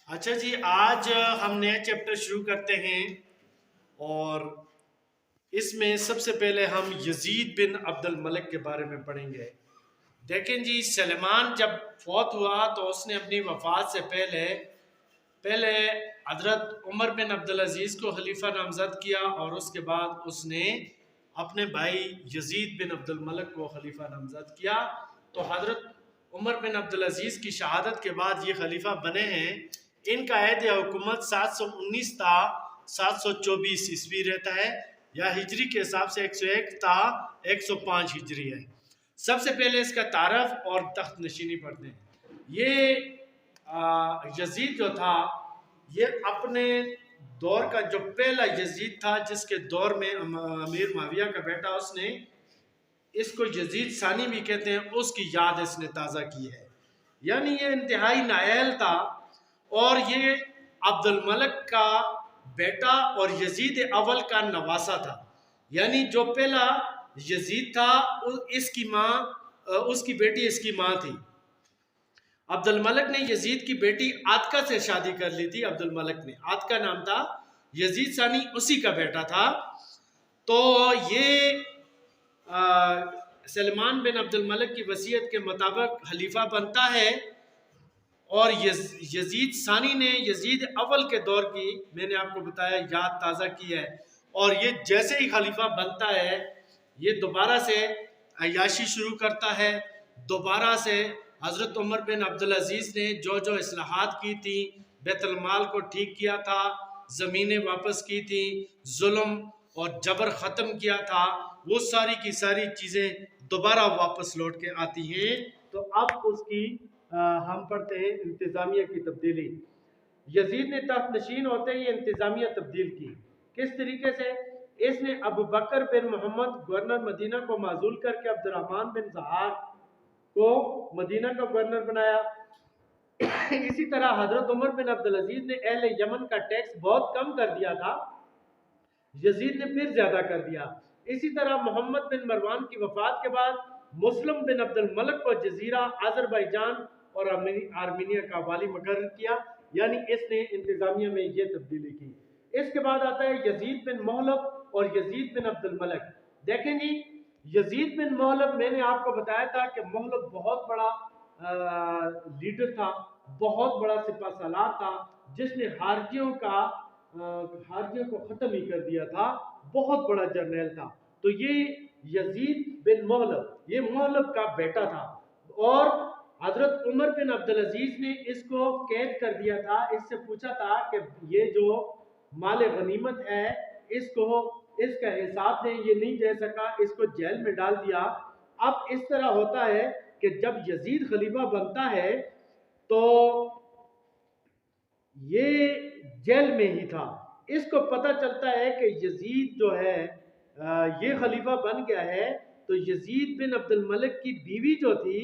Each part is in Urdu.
اچھا جی، آج ہم نیا چیپٹر شروع کرتے ہیں اور اس میں سب سے پہلے ہم یزید بن عبد الملک کے بارے میں پڑھیں گے۔ دیکھیں جی، سلیمان جب فوت ہوا تو اس نے اپنی وفات سے پہلے حضرت عمر بن عبدالعزیز کو خلیفہ نامزد کیا اور اس کے بعد اس نے اپنے بھائی یزید بن عبد الملک کو خلیفہ نامزد کیا۔ تو حضرت عمر بن عبدالعزیز کی شہادت کے بعد یہ خلیفہ بنے ہیں۔ ان کا عہد حکومت 719 تا 724 عیسوی رہتا ہے، یا ہجری کے حساب سے 101 تا 105 ہجری ہے۔ سب سے پہلے اس کا تعارف اور تخت نشینی پڑھتے ہیں۔ یہ یزید جو تھا، یہ اپنے دور کا جو پہلا یزید تھا، جس کے دور میں امیر معاویہ کا بیٹا، اس نے اس کو یزید ثانی بھی کہتے ہیں، اس کی یاد اس نے تازہ کی ہے۔ یعنی یہ انتہائی نااہل تھا اور یہ عبد الملک کا بیٹا اور یزید اول کا نواسہ تھا۔ یعنی جو پہلا یزید تھا اس کی بیٹی اس کی ماں تھی۔ عبد الملک نے یزید کی بیٹی عاتکہ سے شادی کر لی تھی۔ عبد الملک نے، عاتکہ نام تھا، یزید ثانی اسی کا بیٹا تھا۔ تو یہ سلمان بن عبد الملک کی وصیت کے مطابق خلیفہ بنتا ہے، اور یزید ثانی نے یزید اول کے دور کی، میں نے آپ کو بتایا، یاد تازہ کی ہے، اور یہ جیسے ہی خلیفہ بنتا ہے یہ دوبارہ سے عیاشی شروع کرتا ہے۔ دوبارہ سے حضرت عمر بن عبدالعزیز نے جو اصلاحات کی تھی، بیت المال کو ٹھیک کیا تھا، زمینیں واپس کی تھی، ظلم اور جبر ختم کیا تھا، وہ ساری کی ساری چیزیں دوبارہ واپس لوٹ کے آتی ہیں۔ تو اب اس کی ہم پڑھتے ہیں انتظامیہ کی تبدیلی۔ یزید نے تخت نشین ہوتے ہی انتظامیہ تبدیل کی۔ کس طریقے سے؟ اس نے ابو بکر بن محمد گورنر مدینہ کو معزول کر کے عبد الرحمن بن زحاک کو مدینہ کا گورنر بنایا۔ اسی طرح حضرت عمر بن عبدالعزیز نے اہل یمن کا ٹیکس بہت کم کر دیا تھا، یزید نے پھر زیادہ کر دیا۔ اسی طرح محمد بن مروان کی وفات کے بعد مسلم بن عبد الملک کو جزیرہ آذربائیجان اور آرمینیا کا والی مقرر کیا۔ یعنی اس نے انتظامیہ میں یہ تبدیلی کی۔ اس کے بعد آتا ہے یزید بن محلب اور یزید بن عبد الملک۔ دیکھیں جی، یزید بن محلب، میں نے آپ کو بتایا تھا کہ محلب بہت بڑا لیڈر تھا، بہت بڑا سپہ سالار تھا، جس نے خارجیوں کو ختم ہی کر دیا تھا، بہت بڑا جرنیل تھا۔ تو یہ یزید بن محلب، یہ محلب کا بیٹا تھا، اور حضرت عمر بن عبدالعزیز نے اس کو قید کر دیا تھا۔ اس سے پوچھا تھا کہ یہ جو مال غنیمت ہے اس کا حساب دیں، یہ نہیں دے سکا، اس کو جیل میں ڈال دیا۔ اب اس طرح ہوتا ہے کہ جب یزید خلیفہ بنتا ہے تو یہ جیل میں ہی تھا۔ اس کو پتہ چلتا ہے کہ یزید جو ہے یہ خلیفہ بن گیا ہے، تو یزید بن عبد الملک کی بیوی جو تھی،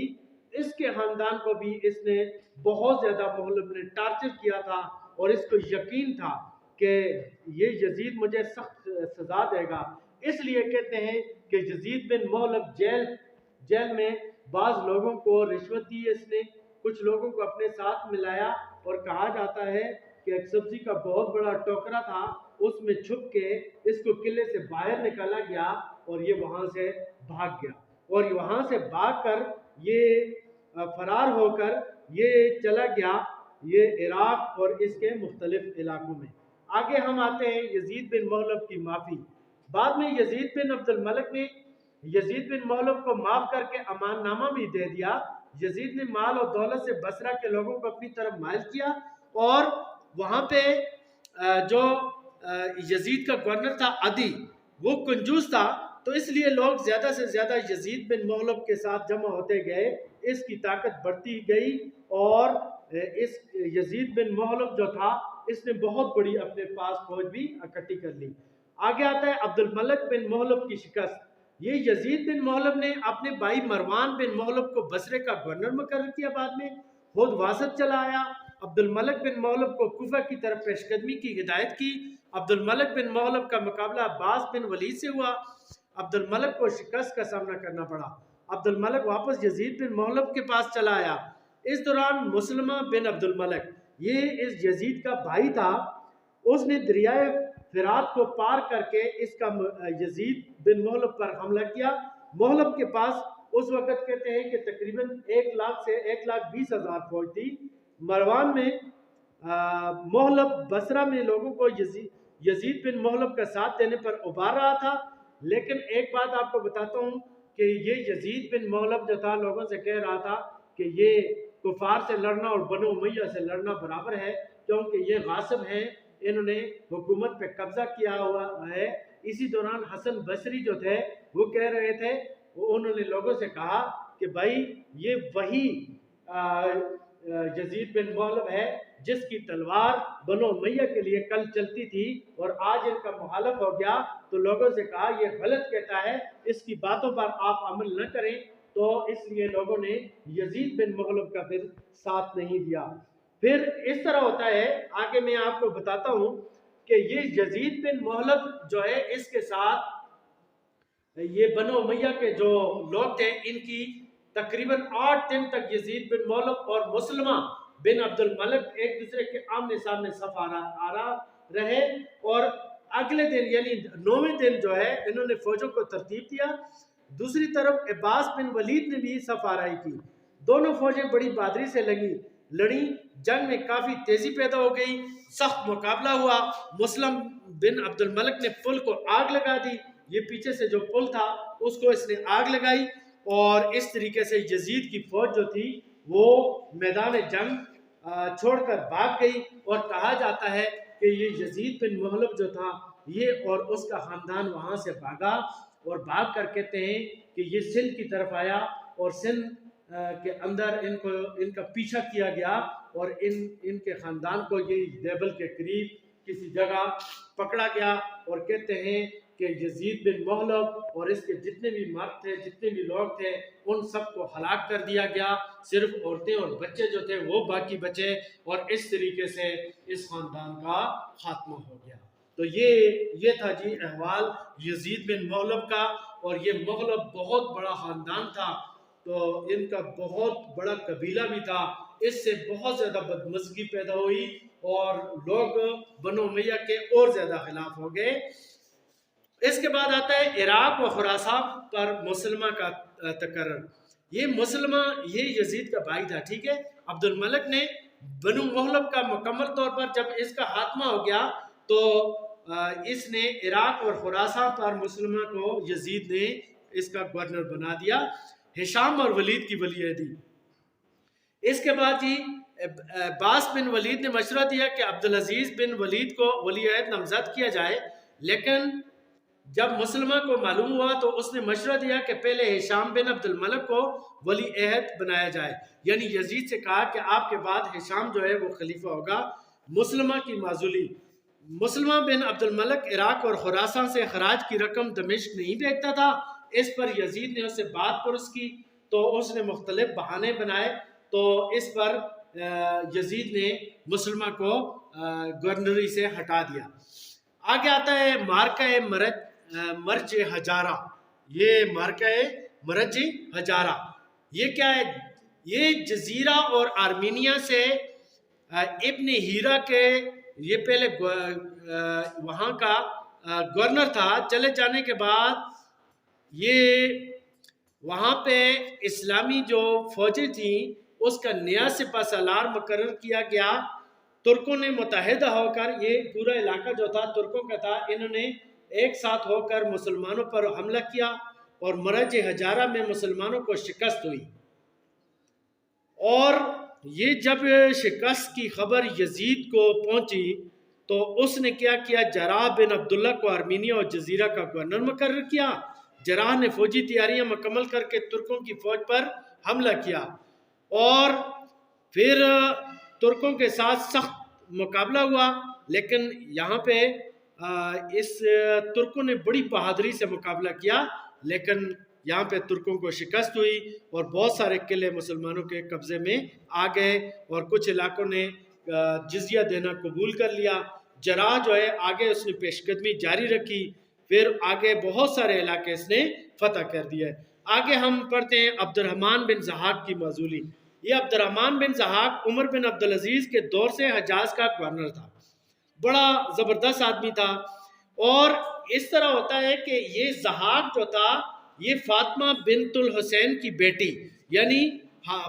اس کے خاندان کو بھی اس نے بہت زیادہ محلب نے ٹارچر کیا تھا، اور اس کو یقین تھا کہ یہ یزید مجھے سخت سزا دے گا۔ اس لیے کہتے ہیں کہ یزید بن محلب جیل میں بعض لوگوں کو رشوت دی، اس نے کچھ لوگوں کو اپنے ساتھ ملایا، اور کہا جاتا ہے کہ ایک سبزی کا بہت بڑا ٹوکرا تھا، اس میں چھپ کے اس کو قلعے سے باہر نکالا گیا، اور یہ وہاں سے بھاگ گیا، اور وہاں سے بھاگ کر یہ فرار ہو کر یہ چلا گیا یہ عراق اور اس کے مختلف علاقوں میں۔ آگے ہم آتے ہیں یزید بن محلب کی معافی۔ بعد میں یزید بن عبد الملک نے یزید بن محلب کو معاف کر کے امان نامہ بھی دے دیا۔ یزید نے مال اور دولت سے بصرہ کے لوگوں کو اپنی طرف مائل کیا، اور وہاں پہ جو یزید کا گورنر تھا عدی، وہ کنجوس تھا، تو اس لیے لوگ زیادہ سے زیادہ یزید بن محلب کے ساتھ جمع ہوتے گئے، اس کی طاقت بڑھتی گئی، اور اس یزید بن محلب جو تھا، اس نے بہت بڑی اپنے پاس فوج بھی اکٹھی کر لی۔ آگے آتا ہے عبد الملک بن محلب کی شکست۔ یہ یزید بن محلب نے اپنے بھائی مروان بن محلب کو بصرے کا گورنر مقرر کیا، بعد میں خود واسط چلا آیا۔ عبد الملک بن محلب کو کوفہ کی طرف پیش قدمی کی ہدایت کی۔ عبد الملک بن محلب کا مقابلہ عباس بن ولید سے ہوا۔ عبد الملک کو شکست کا سامنا کرنا پڑا۔ عبد الملک واپس یزید بن محلب کے پاس چلا آیا۔ اس دوران مسلمہ بن عبد الملک، یہ اس یزید کا بھائی تھا، اس نے دریائے فرات کو پار کر کے اس کا یزید بن محلب پر حملہ کیا۔ محلب کے پاس اس وقت کہتے ہیں کہ تقریباً 1,00,000 سے 1,20,000 فوج تھی۔ مروان میں محلب بصرہ میں لوگوں کو یزید بن محلب کا ساتھ دینے پر ابھار رہا تھا، لیکن ایک بات آپ کو بتاتا ہوں کہ یہ یزید بن محلب جو تھا لوگوں سے کہہ رہا تھا کہ یہ کفار سے لڑنا اور بنو امیہ سے لڑنا برابر ہے، کیونکہ یہ غاصب ہیں، انہوں نے حکومت پہ قبضہ کیا ہوا ہے۔ اسی دوران حسن بصری جو تھے وہ کہہ رہے تھے، انہوں نے لوگوں سے کہا کہ بھائی یہ وہی یزید بن محلب ہے جس کی تلوار بنو امیہ کے لیے کل چلتی تھی اور آج ان کا مخالف ہو گیا۔ تو لوگوں سے کہا یہ غلط کہتا ہے، اس کی باتوں پر آپ عمل نہ کریں، تو اس لیے لوگوں نے یزید بن محلب کا پھر ساتھ نہیں دیا۔ پھر اس طرح ہوتا ہے، آگے میں آپ کو بتاتا ہوں کہ یہ یزید بن محلب جو ہے اس کے ساتھ یہ بنو امیہ کے جو لوگ تھے ان کی تقریباً 8 دن تک یزید بن محلب اور مسلمہ بن عبد الملک ایک دوسرے کے آمنے سامنے صف آرا رہے، اور اگلے دن یعنی 9ویں دن جو ہے انہوں نے فوجوں کو ترتیب دیا۔ دوسری طرف عباس بن ولید نے بھی صف آرائی کی، دونوں فوجیں بڑی بہادری سے لڑیں، جنگ میں کافی تیزی پیدا ہو گئی، سخت مقابلہ ہوا۔ مسلم بن عبد الملک نے پل کو آگ لگا دی، یہ پیچھے سے جو پل تھا اس کو اس نے آگ لگائی، اور اس طریقے سے یزید کی فوج جو تھی وہ میدان جنگ چھوڑ کر بھاگ گئی، اور کہا جاتا ہے کہ یہ یزید بن محلب جو تھا یہ اور اس کا خاندان وہاں سے بھاگا، اور بھاگ کر کہتے ہیں کہ یہ سندھ کی طرف آیا، اور سندھ کے اندر ان کا پیچھا کیا گیا، اور ان کے خاندان کو یہ دیبل کے قریب کسی جگہ پکڑا گیا، اور کہتے ہیں کہ یزید بن محلب اور اس کے جتنے بھی مرد تھے، جتنے بھی لوگ تھے، ان سب کو ہلاک کر دیا گیا، صرف عورتیں اور بچے جو تھے وہ باقی بچے، اور اس طریقے سے اس خاندان کا خاتمہ ہو گیا۔ تو یہ تھا جی احوال یزید بن محلب کا، اور یہ محلب بہت بڑا خاندان تھا، تو ان کا بہت بڑا قبیلہ بھی تھا، اس سے بہت زیادہ بدمزگی پیدا ہوئی، اور لوگ بنو امیہ کے اور زیادہ خلاف ہو گئے۔ اس کے بعد آتا ہے عراق و خراسان پر مسلمہ کا تقرر۔ یہ مسلمہ یہ یزید کا بھائی تھا، ٹھیک ہے۔ عبد الملک نے بنو محلب کا مکمل طور پر جب اس کا خاتمہ ہو گیا تو اس نے عراق اور خراسان پر مسلمہ کو یزید نے اس کا گورنر بنا دیا۔ ہشام اور ولید کی ولی عہدی۔ اس کے بعد جی عباس بن ولید نے مشورہ دیا کہ عبدالعزیز بن ولید کو ولی عہد نامزد کیا جائے، لیکن جب مسلمہ کو معلوم ہوا تو اس نے مشورہ دیا کہ پہلے ہشام بن عبد الملک کو ولی عہد بنایا جائے، یعنی یزید سے کہا کہ آپ کے بعد ہشام جو ہے وہ خلیفہ ہوگا۔ مسلمہ کی معزولی۔ مسلمہ بن عبد الملک عراق اور خراسان سے خراج کی رقم دمشق نہیں بھیجتا تھا، اس پر یزید نے اس سے بات پرس کی تو اس نے مختلف بہانے بنائے، تو اس پر یزید نے مسلمہ کو گورنری سے ہٹا دیا۔ آگے آتا ہے مارکہ مرج حجارہ۔ یہ مارکہ مرج حجارہ یہ کیا ہے؟ یہ جزیرہ اور آرمینیا سے ابن ہیرا کے یہ پہلے وہاں کا گورنر تھا، چلے جانے کے بعد یہ وہاں پہ اسلامی جو فوجیں تھیں اس کا نیا سپہ سالار مقرر کیا گیا۔ ترکوں نے متحدہ ہو کر، یہ پورا علاقہ جو تھا ترکوں کا تھا، انہوں نے ایک ساتھ ہو کر مسلمانوں پر حملہ کیا، اور مرج حجارہ میں مسلمانوں کو شکست ہوئی۔ اور یہ جب شکست کی خبر یزید کو پہنچی تو اس نے کیا کیا، جراح بن عبداللہ کو آرمینیا اور جزیرہ کا گورنر مقرر کیا۔ جراح نے فوجی تیاریاں مکمل کر کے ترکوں کی فوج پر حملہ کیا، اور پھر ترکوں کے ساتھ سخت مقابلہ ہوا، لیکن یہاں پہ اس ترکوں نے بڑی بہادری سے مقابلہ کیا، لیکن یہاں پہ ترکوں کو شکست ہوئی، اور بہت سارے قلعے مسلمانوں کے قبضے میں آ گئے، اور کچھ علاقوں نے جزیہ دینا قبول کر لیا۔ جراح جو ہے آگے اس نے پیش قدمی جاری رکھی، پھر آگے بہت سارے علاقے اس نے فتح کر دیے۔ آگے ہم پڑھتے ہیں عبد الرحمن بن زحاق کی معزولی۔ یہ عبد الرحمن بن ضحاک عمر بن عبدالعزیز کے دور سے حجاز کا گورنر تھا، بڑا زبردست آدمی تھا۔ اور اس طرح ہوتا ہے کہ یہ ضحاک جو تھا یہ فاطمہ بنت الحسین کی بیٹی، یعنی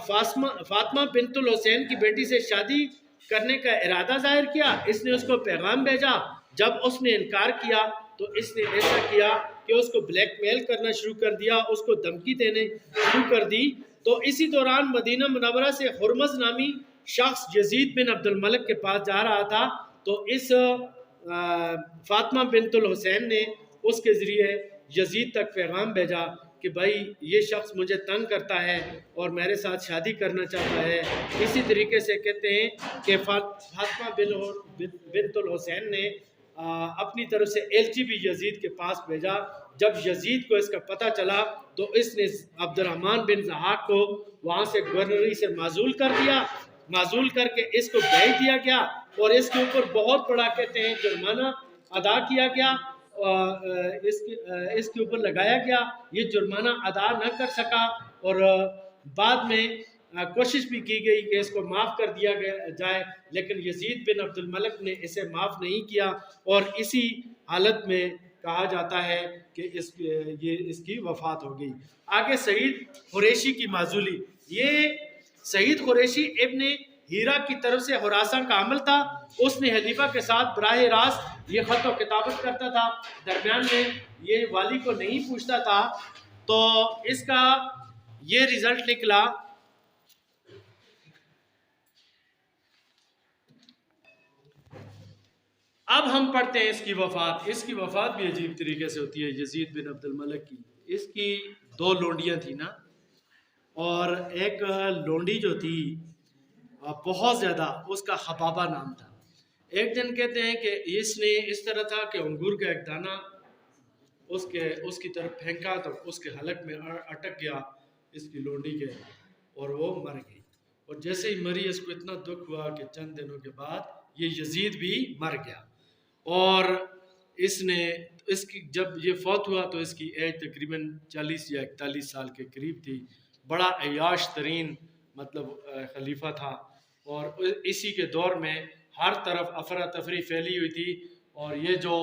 فاطمہ بنت الحسین کی بیٹی سے شادی کرنے کا ارادہ ظاہر کیا۔ اس نے اس کو پیغام بھیجا، جب اس نے انکار کیا تو اس نے ایسا کیا کہ اس کو بلیک میل کرنا شروع کر دیا، اس کو دھمکی دینے شروع کر دی۔ تو اسی دوران مدینہ منورہ سے ہرمز نامی شخص یزید بن عبد الملک کے پاس جا رہا تھا، تو اس فاطمہ بنت الحسین نے اس کے ذریعے یزید تک پیغام بھیجا کہ بھائی یہ شخص مجھے تنگ کرتا ہے اور میرے ساتھ شادی کرنا چاہتا ہے۔ اسی طریقے سے کہتے ہیں کہ فاطمہ بنت الحسین نے اپنی طرف سے ایلچی بھی یزید کے پاس بھیجا۔ جب یزید کو اس کا پتہ چلا تو اس نے عبد الرحمن بن ضحاک کو وہاں سے گورنری سے معزول کر دیا، معزول کر کے اس کو بھیج دیا گیا اور اس کے اوپر بہت بڑا کہتے ہیں جرمانہ ادا کیا گیا، اس کے اوپر لگایا گیا۔ یہ جرمانہ ادا نہ کر سکا اور بعد میں کوشش بھی کی گئی کہ اس کو معاف کر دیا جائے، لیکن یزید بن عبد الملک نے اسے معاف نہیں کیا اور اسی حالت میں کہا جاتا ہے کہ اس کی وفات ہو گئی۔ آگے سعید قریشی کی معزولی۔ یہ سعید قریشی ابن ہیرا کی طرف سے خراسان کا عمل تھا۔ اس نے خلیفہ کے ساتھ براہ راست یہ خط و کتابت کرتا تھا، درمیان میں یہ والی کو نہیں پوچھتا تھا۔ تو اس کا یہ رزلٹ نکلا۔ اب ہم پڑھتے ہیں اس کی وفات۔ اس کی وفات بھی عجیب طریقے سے ہوتی ہے یزید بن عبد الملک کی۔ اس کی 2 لونڈیاں تھیں نا، اور ایک لونڈی جو تھی بہت زیادہ، اس کا حبابہ نام تھا۔ ایک دن کہتے ہیں کہ اس نے اس طرح تھا کہ انگور کا ایک دانہ اس کی طرف پھینکا تو اس کے حلق میں اٹک گیا اس کی لونڈی کے، اور وہ مر گئی۔ اور جیسے ہی مری اس کو اتنا دکھ ہوا کہ چند دنوں کے بعد یہ یزید بھی مر گیا۔ اور اس کی جب یہ فوت ہوا تو اس کی ایج تقریباً 40 یا 41 سال کے قریب تھی۔ بڑا عیاش ترین خلیفہ تھا، اور اسی کے دور میں ہر طرف افراتفری پھیلی ہوئی تھی، اور یہ جو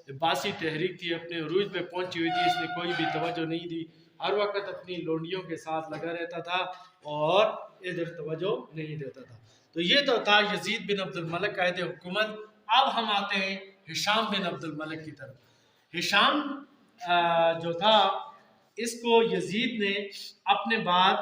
عباسی تحریک تھی اپنے عروج پہ پہنچی ہوئی تھی۔ اس نے کوئی بھی توجہ نہیں دی، ہر وقت اپنی لونڈیوں کے ساتھ لگا رہتا تھا اور ادھر توجہ نہیں دیتا تھا۔ تو یہ تو تھا یزید بن عبد الملک کا عہد حکومت۔ اب ہم آتے ہیں ہشام بن عبد الملک کی طرف۔ ہشام جو تھا اس کو یزید نے اپنے بعد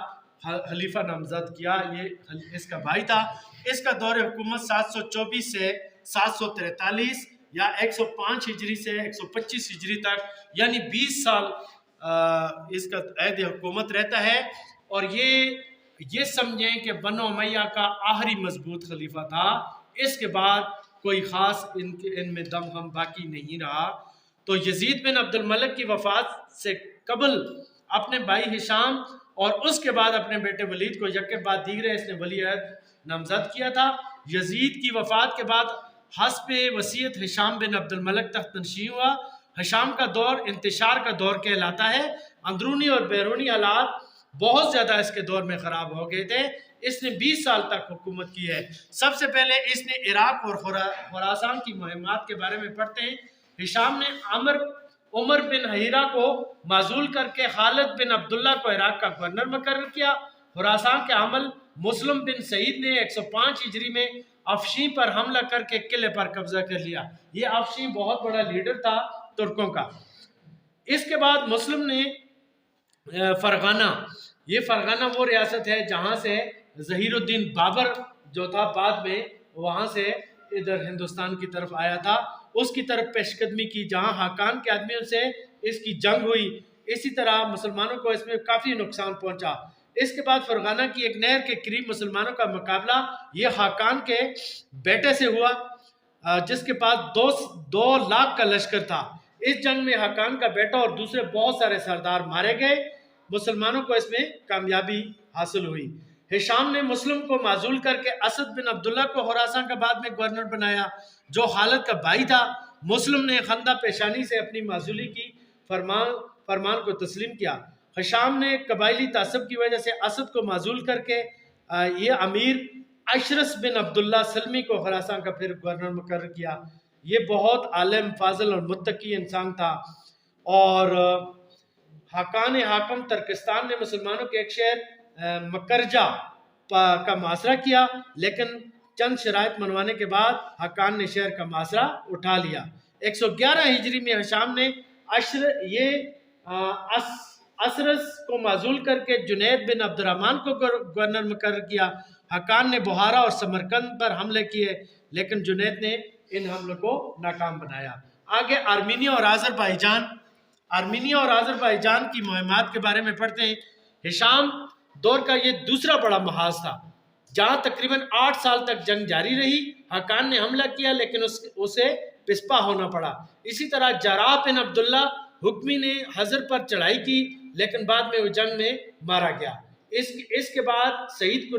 خلیفہ نامزد کیا، یہ اس کا بھائی تھا۔ اس کا دور حکومت 724 سے 743 یا 105 ہجری سے 125 ہجری تک، یعنی 20 سال اس کا عہد حکومت رہتا ہے۔ اور یہ سمجھیں کہ بنو امیہ کا آخری مضبوط خلیفہ تھا۔ اس کے بعد کوئی خاص ان میں دم ہم باقی نہیں رہا۔ تو یزید بن عبد الملک کی وفات سے قبل اپنے بھائی ہشام اور اس کے بعد اپنے بیٹے ولید کو یک کے بعد دیگرے اس نے ولی عہد نامزد کیا تھا۔ یزید کی وفات کے بعد حسب وصیت ہشام بن عبد الملک تخت نشین ہوا۔ ہشام کا دور انتشار کا دور کہلاتا ہے۔ اندرونی اور بیرونی حالات بہت زیادہ اس کے دور میں خراب ہو گئے تھے۔ اس نے 20 سال تک حکومت کی ہے۔ سب سے پہلے اس نے عراق اور خراسان کی مہمات کے بارے میں پڑھتے ہیں۔ ہشام نے عمر بن ہیرا کو معزول کر کے خالد بن عبداللہ کو عراق کا گورنر مقرر کیا۔ خراسان کے عمل مسلم بن سعید نے 105 ہجری میں افشین پر حملہ کر کے قلعے پر قبضہ کر لیا۔ یہ افشین بہت بڑا لیڈر تھا ترکوں کا۔ اس کے بعد مسلم نے فرغانہ، یہ فرغانہ وہ ریاست ہے جہاں سے ظہیر الدین بابر جو تھا بعد میں وہاں سے ادھر ہندوستان کی طرف آیا تھا، اس کی طرف پیش قدمی کی، جہاں حاکان کے آدمیوں سے اس کی جنگ ہوئی۔ اسی طرح مسلمانوں کو اس میں کافی نقصان پہنچا۔ اس کے بعد فرغانہ کی ایک نہر کے قریب مسلمانوں کا مقابلہ یہ حاکان کے بیٹے سے ہوا، جس کے پاس 2 لاکھ کا لشکر تھا۔ اس جنگ میں حاکان کا بیٹا اور دوسرے بہت سارے سردار مارے گئے۔ مسلمانوں کو اس میں کامیابی حاصل ہوئی۔ ہشام نے مسلم کو معزول کر کے اسد بن عبداللہ کو خراسان کا بعد میں گورنر بنایا، جو خالد کا بھائی تھا۔ مسلم نے خندہ پیشانی سے اپنی معزولی کی فرمان کو تسلیم کیا۔ ہشام نے قبائلی تعصب کی وجہ سے اسد کو معزول کر کے یہ امیر اشرس بن عبداللہ سلمی کو خراسان کا پھر گورنر مقرر کیا. یہ بہت عالم فاضل اور متقی انسان تھا. اور حاکان حاکم ترکستان نے مسلمانوں کے ایک شہر مکرجہ کا محاصرہ کیا، لیکن چند شرائط منوانے کے بعد حاکان نے شہر کا محاصرہ اٹھا لیا. 111 ہجری میں ہشام نے اسرس کو معزول کر کے جنید بن عبد الرحمن کو گورنر مقرر کیا. حاکان نے بہارا اور سمرقند پر حملے کیے، لیکن جنید نے ان حملوں کو ناکام بنایا. آگے آرمینیا اور آذربائیجان کی مہمات کے بارے میں پڑھتے ہیں. ہشام دور کا یہ دوسرا بڑا محاذ تھا جہاں تقریباً 8 سال تک جنگ جاری رہی. حاکان نے حملہ کیا لیکن اسے پسپا ہونا پڑا. اسی طرح جراح بن عبداللہ حکمی نے حضر پر چڑھائی کی، لیکن بعد میں وہ جنگ میں مارا گیا. اس کے بعد سعید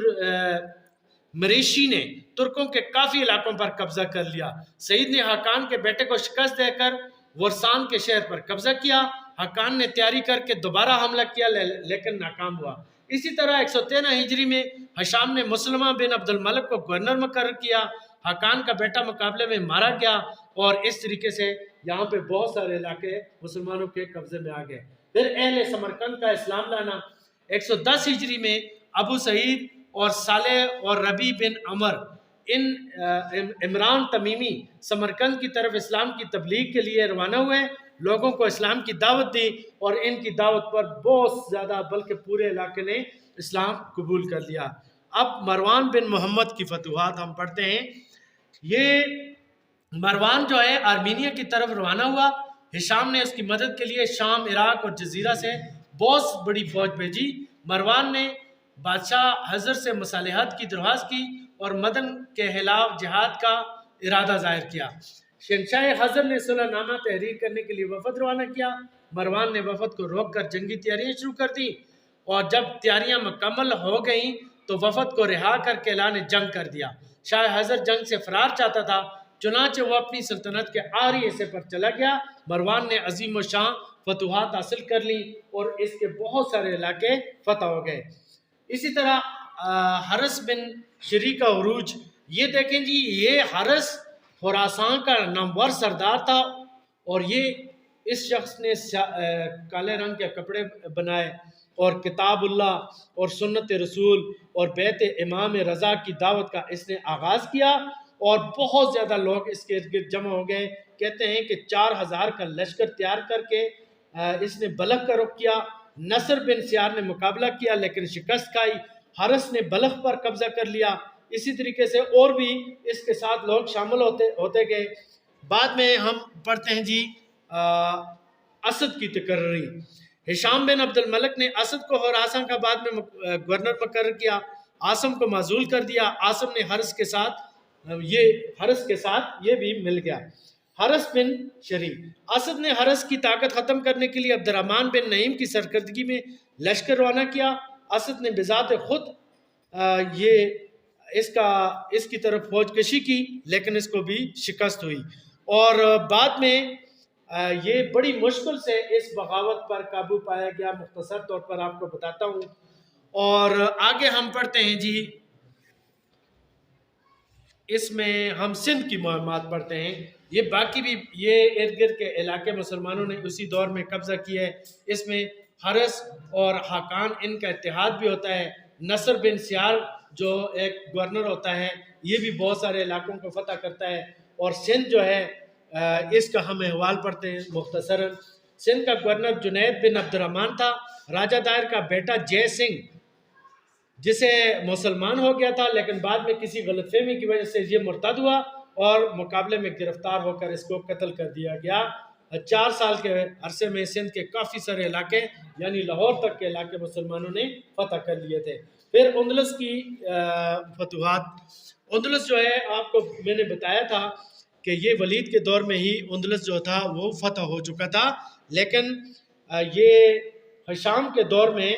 مریشی نے ترکوں کے کافی علاقوں پر قبضہ کر لیا. سعید نے حاکان کے بیٹے کو شکست دے کر ورسان کے شہر پر قبضہ کیا. حاکان نے تیاری کر کے دوبارہ حملہ کیا لیکن ناکام ہوا. اسی طرح 113 ہجری میں ہشام نے مسلمہ بن عبد الملک کو گورنر مقرر کیا. حاکان کا بیٹا مقابلے میں مارا گیا اور اس طریقے سے یہاں پہ بہت سارے علاقے مسلمانوں کے قبضے میں آ گئے. پھر اہل سمرقند کا اسلام لانا. 110 ہجری میں ابو سعید اور صالح اور ربی بن عمر عمران تمیمی سمرقند کی طرف اسلام کی تبلیغ کے لیے روانہ ہوئے. لوگوں کو اسلام کی دعوت دی اور ان کی دعوت پر بہت زیادہ بلکہ پورے علاقے نے اسلام قبول کر لیا. اب مروان بن محمد کی فتوحات ہم پڑھتے ہیں. یہ مروان جو ہے آرمینیا کی طرف روانہ ہوا. ہشام نے اس کی مدد کے لیے شام، عراق اور جزیرہ سے بہت بڑی فوج بھیجی. مروان نے بادشاہ حضر سے مصالحت کی درخواست کی اور مدن کے خلاف جہاد کا ارادہ ظاہر کیا. شہنشاہ حضر نے صلح نامہ تحریر کرنے کے لیے وفد روانہ کیا. مروان نے وفد کو روک کر جنگی تیاریاں شروع کر دی اور جب تیاریاں مکمل ہو گئیں تو وفد کو رہا کر کے اعلان جنگ کر دیا. شاہ حضر جنگ سے فرار چاہتا تھا، چنانچہ وہ اپنی سلطنت کے آخری حصے پر چلا گیا. مروان نے عظیم و شان فتوحات حاصل کر لی اور اس کے بہت سارے علاقے فتح ہو گئے. اسی طرح حرس بن شری کا عروج. یہ دیکھیں جی، یہ حرس خراسان کا نامور سردار تھا اور اس شخص نے کالے رنگ کے کپڑے بنائے اور کتاب اللہ اور سنت رسول اور بیت امام رضا کی دعوت کا اس نے آغاز کیا اور بہت زیادہ لوگ اس کے ارد گرد جمع ہو گئے. کہتے ہیں کہ 4000 کا لشکر تیار کر کے اس نے بلخ کا رخ کیا. نصر بن سیار نے مقابلہ کیا لیکن شکست کھائی. حرس نے بلخ پر قبضہ کر لیا. اسی طریقے سے اور بھی اس کے ساتھ لوگ شامل ہوتے گئے. بعد میں ہم پڑھتے ہیں جی اسد کی تقرری. ہشام بن عبد الملک نے اسد کو خراسان کا بعد میں گورنر مقرر کیا. عاصم کو معزول کر دیا. عاصم نے حرس کے ساتھ یہ بھی مل گیا. حرس بن شری. اسد نے حرس کی طاقت ختم کرنے کے لیے عبد الرحمن بن نعیم کی سرکردگی میں لشکر روانہ کیا. اسد نے بذات خود اس کی طرف فوج کشی کی لیکن اس کو بھی شکست ہوئی اور بعد میں یہ بڑی مشکل سے اس بغاوت پر قابو پایا گیا. مختصر طور پر آپ کو بتاتا ہوں اور آگے ہم پڑھتے ہیں جی. اس میں ہم سندھ کی مہمات پڑھتے ہیں. یہ باقی بھی یہ ارد گرد کے علاقے مسلمانوں نے اسی دور میں قبضہ کیا ہے. اس میں حرس اور حاکان ان کا اتحاد بھی ہوتا ہے. نصر بن سیار جو ایک گورنر ہوتا ہے یہ بھی بہت سارے علاقوں کو فتح کرتا ہے. اور سندھ جو ہے اس کا ہم احوال پڑھتے ہیں مختصراً. سندھ کا گورنر جنید بن عبد الرحمن تھا. راجہ دائر کا بیٹا جے سنگھ جسے مسلمان ہو گیا تھا لیکن بعد میں کسی غلط فہمی کی وجہ سے یہ مرتد ہوا اور مقابلے میں گرفتار ہو کر اس کو قتل کر دیا گیا. 4 سال کے عرصے میں سندھ کے کافی سارے علاقے یعنی لاہور تک کے علاقے مسلمانوں نے فتح کر لیے تھے. پھر اندلس کی فتوحات. اندلس جو ہے آپ کو میں نے بتایا تھا کہ یہ ولید کے دور میں ہی اندلس جو تھا وہ فتح ہو چکا تھا لیکن یہ ہشام کے دور میں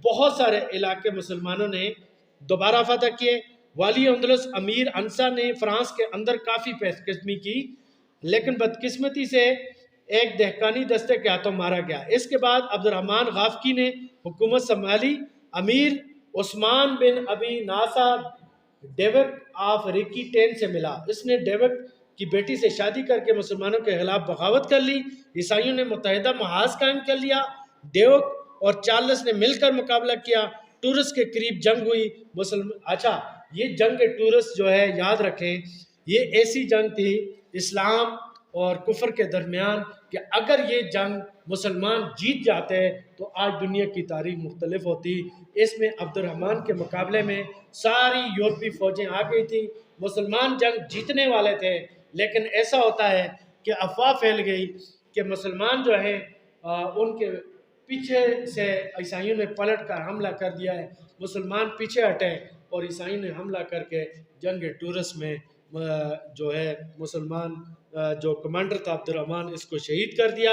بہت سارے علاقے مسلمانوں نے دوبارہ فتح کیے. والی اندلس امیر انصا نے فرانس کے اندر کافی پیش قدمی کی لیکن بدقسمتی سے ایک دہقانی دستے کے ہاتھوں مارا گیا. اس کے بعد عبد الرحمن غافقی نے حکومت سنبھالی. امیر عثمان بن ابی ناسا ڈیوک آف ریکی ٹین سے ملا. اس نے ڈیوک کی بیٹی سے شادی کر کے مسلمانوں کے خلاف بغاوت کر لی. عیسائیوں نے متحدہ محاذ قائم کر لیا. ڈیوک اور چارلس نے مل کر مقابلہ کیا. ٹورس کے قریب جنگ ہوئی. اچھا یہ جنگ ٹورس جو ہے یاد رکھیں، یہ ایسی جنگ تھی اسلام اور کفر کے درمیان کہ اگر یہ جنگ مسلمان جیت جاتے تو آج دنیا کی تاریخ مختلف ہوتی. اس میں عبد الرحمن کے مقابلے میں ساری یورپی فوجیں آ گئی تھی. مسلمان جنگ جیتنے والے تھے، لیکن ایسا ہوتا ہے کہ افواہ پھیل گئی کہ مسلمان جو ہیں ان کے پیچھے سے عیسائیوں نے پلٹ کر حملہ کر دیا ہے. مسلمان پیچھے ہٹے اور عیسائیوں نے حملہ کر کے جنگ ٹورس میں جو ہے مسلمان جو کمانڈر تھا عبد الرحمن، اس کو شہید کر دیا.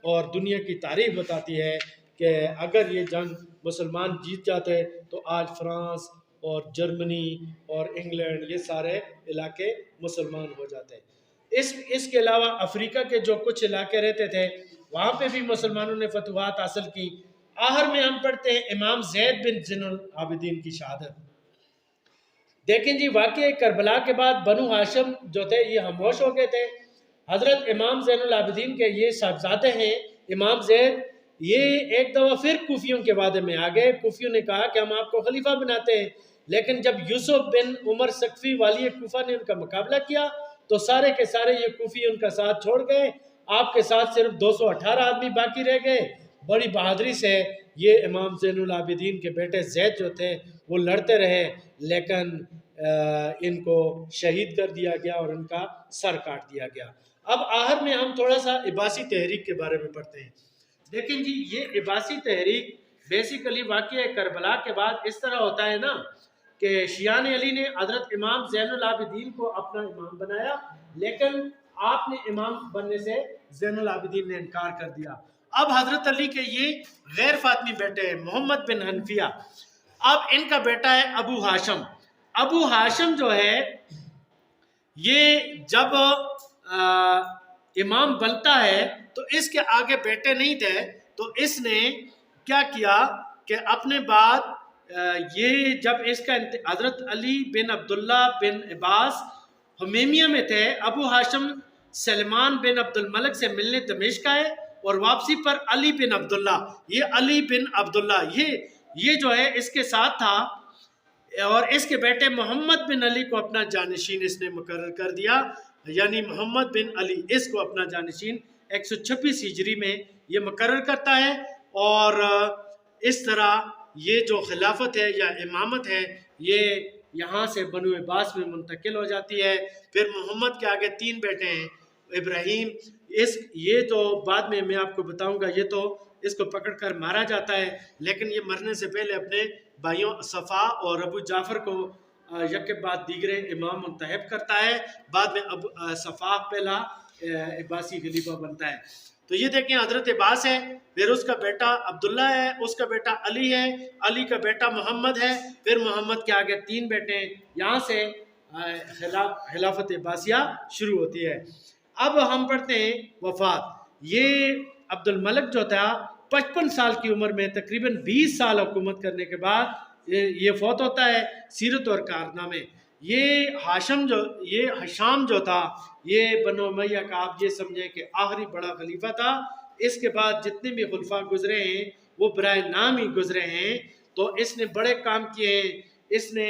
اور دنیا کی تاریخ بتاتی ہے کہ اگر یہ جنگ مسلمان جیت جاتے تو آج فرانس اور جرمنی اور انگلینڈ یہ سارے علاقے مسلمان ہو جاتے. اس کے علاوہ افریقہ کے جو کچھ علاقے رہتے تھے وہاں پہ بھی مسلمانوں نے فتوحات حاصل کی. آخر میں ہم پڑھتے ہیں امام زید بن زین العابدین کی شہادت. دیکھیں جی، واقعہ کربلا کے بعد بنو ہاشم جو تھے یہ خاموش ہو گئے تھے. حضرت امام زین العابدین کے یہ صاحبزادے ہیں امام زید، یہ ایک دفعہ پھر کوفیوں کے وعدے میں آ گئے. کوفیوں نے کہا کہ ہم آپ کو خلیفہ بناتے ہیں، لیکن جب یوسف بن عمر ثقفی والی کوفہ نے ان کا مقابلہ کیا تو سارے کے سارے یہ کوفی ان کا ساتھ چھوڑ گئے. آپ کے ساتھ صرف 218 آدمی باقی رہ گئے. بڑی بہادری سے یہ امام زین العابدین کے بیٹے زید جو تھے وہ لڑتے رہے، لیکن ان کو شہید کر دیا گیا اور ان کا سر کاٹ دیا گیا. اب آخر میں ہم تھوڑا سا عباسی تحریک کے بارے میں پڑھتے ہیں. دیکھیں جی، یہ عباسی تحریک بیسیکلی واقعہ کربلا کے بعد اس طرح ہوتا ہے نا کہ شیعان علی نے حضرت امام زین العابدین کو اپنا امام بنایا، لیکن آپ نے امام بننے سے زین العابدین نے انکار کر دیا. اب حضرت علی کے یہ غیر فاطمی بیٹے ہیں محمد بن حنفیہ. اب ان کا بیٹا ہے ابو ہاشم. ابو ہاشم جو ہے یہ جب امام بنتا ہے تو اس کے آگے بیٹے نہیں تھے، تو اس نے کیا کیا کہ اپنے بعد یہ جب اس کا حضرت علی بن عبداللہ بن عباس حمیمیہ میں تھے، ابو ہاشم سلمان بن عبد الملک سے ملنے دمشق آئے اور واپسی پر علی بن عبداللہ، یہ علی بن عبداللہ یہ جو ہے اس کے ساتھ تھا، اور اس کے بیٹے محمد بن علی کو اپنا جانشین اس نے مقرر کر دیا. یعنی محمد بن علی اس کو اپنا جانشین 126 ہجری میں یہ مقرر کرتا ہے. اور اس طرح یہ جو خلافت ہے یا امامت ہے یہ یہاں سے بنو عباس میں منتقل ہو جاتی ہے. پھر محمد کے آگے 3 بیٹے ہیں ابراہیم، یہ تو بعد میں آپ کو بتاؤں گا، یہ تو اس کو پکڑ کر مارا جاتا ہے، لیکن یہ مرنے سے پہلے اپنے بھائیوں صفا اور ابو جعفر کو یک بعد دیگرے امام منتخب کرتا ہے. بعد میں ابو صفا پہلا عباسی خلیفہ بنتا ہے. تو یہ دیکھیں حضرت عباس ہے، پھر اس کا بیٹا عبداللہ ہے، اس کا بیٹا علی ہے، علی کا بیٹا محمد ہے، پھر محمد کے آگے 3 بیٹے ہیں. یہاں سے خلافت عباسیہ شروع ہوتی ہے. اب ہم پڑھتے ہیں وفات. یہ عبد الملک جو تھا 55 سال کی عمر میں تقریباً 20 سال حکومت کرنے کے بعد یہ فوت ہوتا ہے. سیرت اور کارنامے، یہ ہشام جو تھا یہ بنو امیہ کا آپ یہ سمجھیں کہ آخری بڑا خلیفہ تھا. اس کے بعد جتنے بھی خلفاء گزرے ہیں وہ برائے نام ہی گزرے ہیں. تو اس نے بڑے کام کیے ہیں، اس نے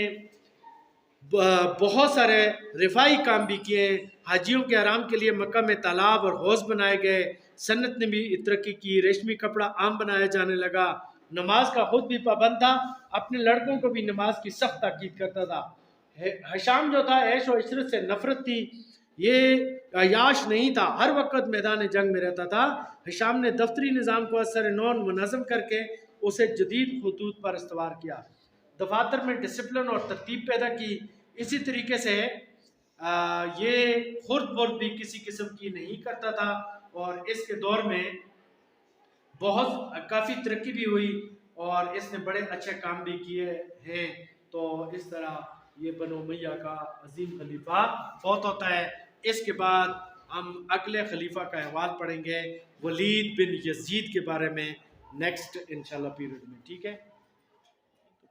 بہت سارے رفائی کام بھی کیے ہیں. حاجیوں کے آرام کے لیے مکہ میں تالاب اور حوض بنائے گئے. سنت نے بھی ترقی کی، ریشمی کپڑا عام بنایا جانے لگا. نماز کا خود بھی پابند تھا، اپنے لڑکوں کو بھی نماز کی سخت تاکید کرتا تھا. ہشام جو تھا عیش و عشرت سے نفرت تھی، یہ عیاش نہیں تھا، ہر وقت میدان جنگ میں رہتا تھا. ہشام نے دفتری نظام کو اثر نون منظم کر کے اسے جدید خطوط پر استوار کیا. دفاتر میں ڈسپلن اور ترتیب پیدا کی. اسی طریقے سے یہ خرد برد بھی کسی قسم کی نہیں کرتا تھا، اور اس کے دور میں کافی ترقی بھی ہوئی اور اس نے بڑے اچھے کام بھی کیے ہیں. تو اس طرح یہ بنو امیہ کا عظیم خلیفہ فوت ہوتا ہے. اس کے بعد ہم اگلے خلیفہ کا احوال پڑھیں گے، ولید بن یزید کے بارے میں نیکسٹ انشاءاللہ پیریڈ میں. ٹھیک ہے.